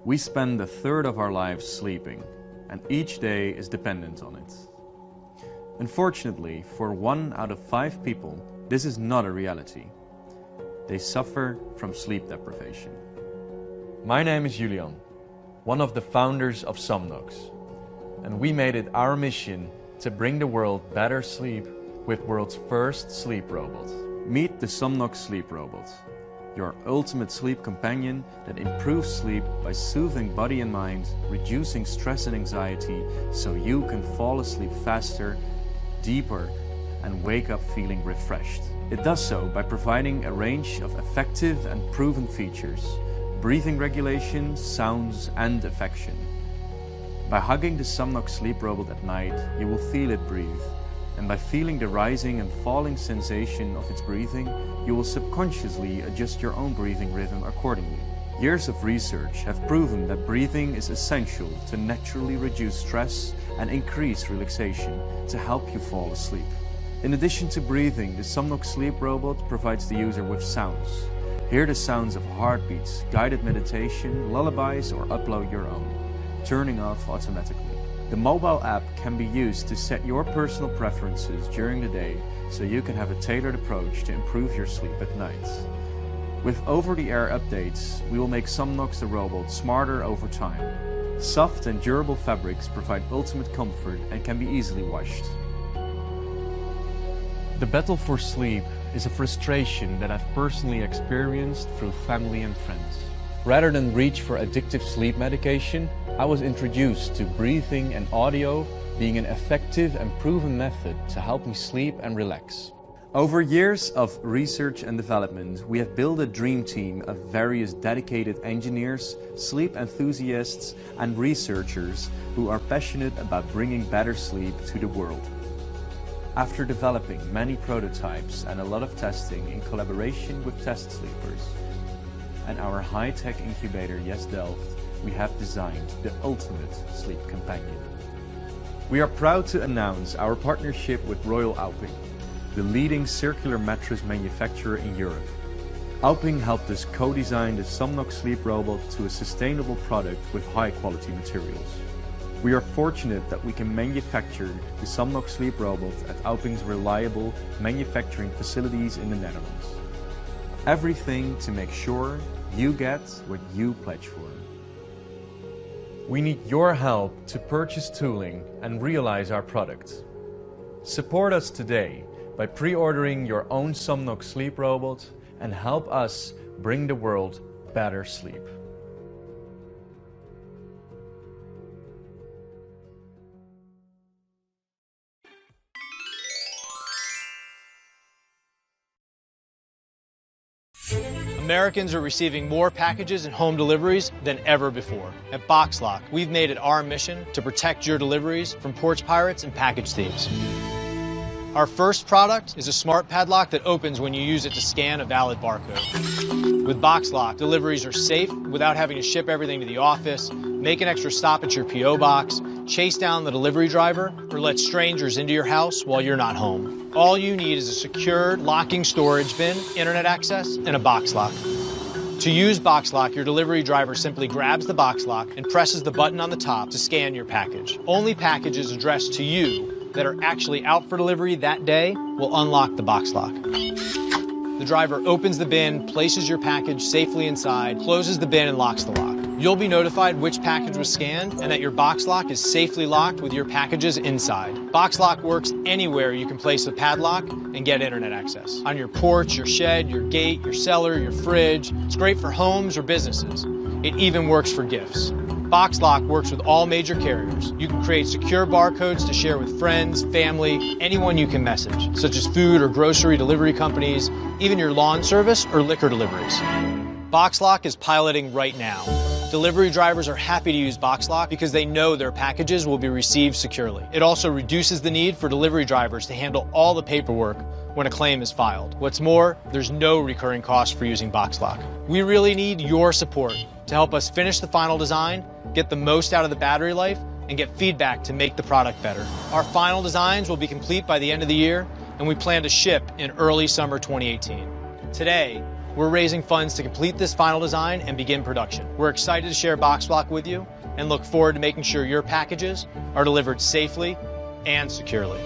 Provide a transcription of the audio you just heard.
We spend a third of our lives sleeping, and each day is dependent on it. Unfortunately, for 1 out of 5 people, this is not a reality. They suffer from sleep deprivation. My name is Julian, one of the founders of Somnox, and we made it our mission to bring the world better sleep with world's first sleep robot. Meet the Somnox Sleep Robot, your ultimate sleep companion that improves sleep by soothing body and mind, reducing stress and anxiety so you can fall asleep faster, deeper, and wake up feeling refreshed. It does so by providing a range of effective and proven features: breathing regulation, sounds, and affection. By hugging the Somnox Sleep Robot at night, you will feel it breathe. And by feeling the rising and falling sensation of its breathing, you will subconsciously adjust your own breathing rhythm accordingly. Years of research have proven that breathing is essential to naturally reduce stress and increase relaxation to help you fall asleep. In addition to breathing, the Somnox Sleep Robot provides the user with sounds. Hear the sounds of heartbeats, guided meditation, lullabies, or upload your own, turning off automatically. The mobile app can be used to set your personal preferences during the day so you can have a tailored approach to improve your sleep at night. With over-the-air updates, we will make Somnox the robot smarter over time. Soft and durable fabrics provide ultimate comfort and can be easily washed. The battle for sleep is a frustration that I've personally experienced through family and friends. Rather than reach for addictive sleep medication, I was introduced to breathing and audio being an effective and proven method to help me sleep and relax. Over years of research and development, we have built a dream team of various dedicated engineers, sleep enthusiasts, and researchers who are passionate about bringing better sleep to the world. After developing many prototypes and a lot of testing in collaboration with test sleepers and our high-tech incubator Yes Delft, we have designed the ultimate sleep companion. We are proud to announce our partnership with Royal Alping, the leading circular mattress manufacturer in Europe. Alping helped us co-design the Somnox Sleep Robot to a sustainable product with high-quality materials. We are fortunate that we can manufacture the Somnox Sleep Robot at Alping's reliable manufacturing facilities in the Netherlands. Everything to make sure you get what you pledge for. We need your help to purchase tooling and realize our product. Support us today by pre-ordering your own Somnox Sleep Robot and help us bring the world better sleep. Americans are receiving more packages and home deliveries than ever before. At BoxLock, we've made it our mission to protect your deliveries from porch pirates and package thieves. Our first product is a smart padlock that opens when you use it to scan a valid barcode. With BoxLock, deliveries are safe without having to ship everything to the office, make an extra stop at your P.O. box, chase down the delivery driver, or let strangers into your house while you're not home. All you need is a secure locking storage bin, internet access, and a box lock. To use BoxLock, your delivery driver simply grabs the box lock and presses the button on the top to scan your package. Only packages addressed to you that are actually out for delivery that day will unlock the box lock. The driver opens the bin, places your package safely inside, closes the bin, and locks the lock. You'll be notified which package was scanned and that your box lock is safely locked with your packages inside. BoxLock works anywhere you can place a padlock and get internet access. On your porch, your shed, your gate, your cellar, your fridge. It's great for homes or businesses. It even works for gifts. BoxLock works with all major carriers. You can create secure barcodes to share with friends, family, anyone you can message, such as food or grocery delivery companies, even your lawn service or liquor deliveries. BoxLock is piloting right now. Delivery drivers are happy to use BoxLock because they know their packages will be received securely. It also reduces the need for delivery drivers to handle all the paperwork when a claim is filed. What's more, there's no recurring cost for using BoxLock. We really need your support to help us finish the final design, get the most out of the battery life, and get feedback to make the product better. Our final designs will be complete by the end of the year, and we plan to ship in early summer 2018. Today, We're raising funds to complete this final design and begin production. We're excited to share BoxBlock with you and look forward to making sure your packages are delivered safely and securely.